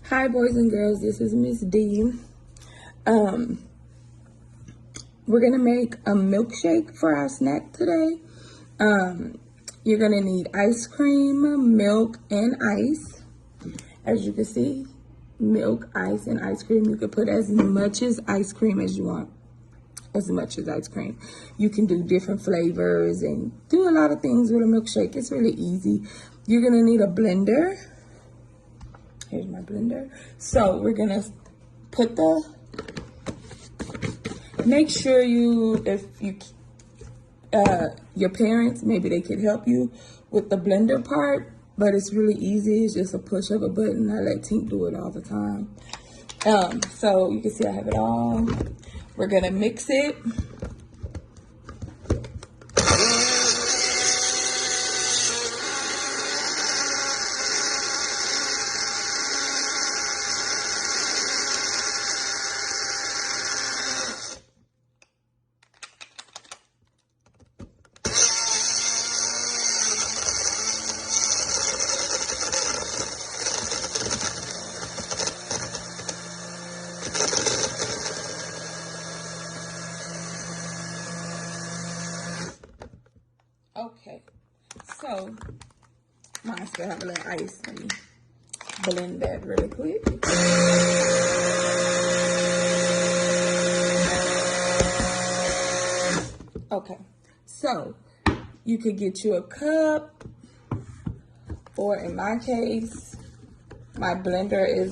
Hi boys and girls, this is Miss D. We're gonna make a milkshake for our snack today. You're gonna need ice cream, milk, and ice. As you can see, milk, ice, and ice cream. You can put as much as ice cream as you want. As much as ice cream. You can do different flavors and do a lot of things with a milkshake. It's really easy. You're gonna need a blender. Here's my blender. So we're gonna put make sure your parents, maybe they could help you with the blender part, but it's really easy. It's just a push of a button. I let Tink do it all the time. So you can see I have it all. We're gonna mix it. Okay, so mine still have a little ice. Let me blend that really quick. Okay, so you could get you a cup, or in my case, my blender is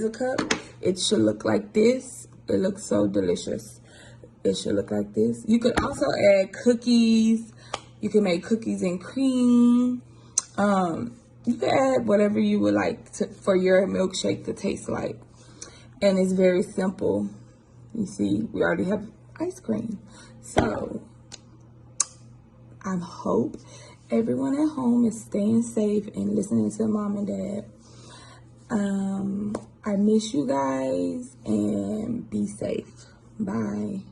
a cup. It should look like this. It looks so delicious. It should look like this. You could also add cookies. You can make cookies and cream. You can add whatever you would like for your milkshake to taste like. And it's very simple. You see, we already have ice cream. So, I hope everyone at home is staying safe and listening to mom and dad. I miss you guys and be safe. Bye.